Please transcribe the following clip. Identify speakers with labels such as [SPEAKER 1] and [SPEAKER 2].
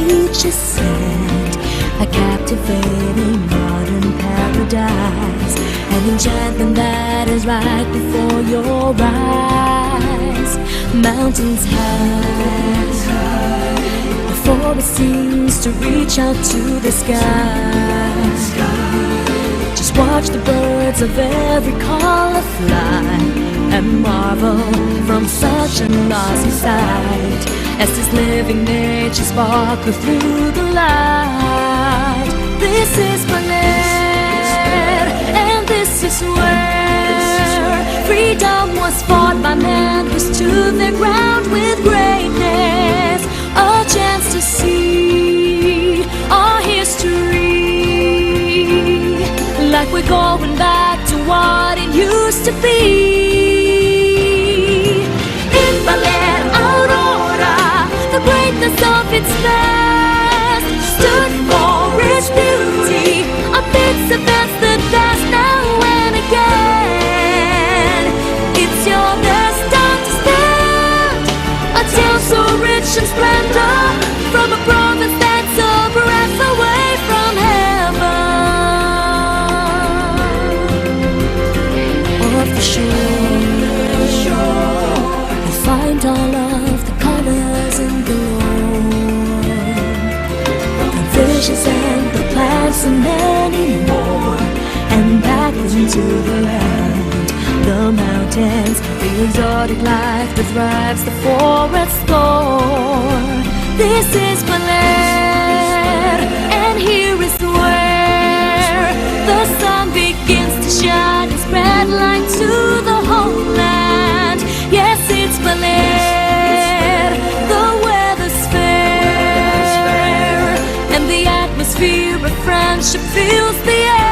[SPEAKER 1] beach is set, a captivating modern paradise, an enchantment that is right before your eyes. Mountains high, the forest seems to reach out to the sky. Just watch the birds of every color fly and marvel from such an awesome sight, as this living nature sparkles through the light. This is Baler, and this is where freedom was fought by men who stood their ground with greatness. A chance to see our history, like we're going back to what it used to be. In Baler, Aurora, the greatness of its past stood for its beauty, amidst events that pass now and again. It's your best time to stand, a tale so rich in splendor, from a province that's a breath away from heaven. Off the shore, you find all of the colors and glory, the fishes and the plants and many more. And back into the land, the mountains, the exotic life that thrives the forest floor. This is Baler, and here is where the sun begins to shine and spread light to the whole land. Yes, it's Baler, the weather's fair, and the atmosphere of friendship fills the air.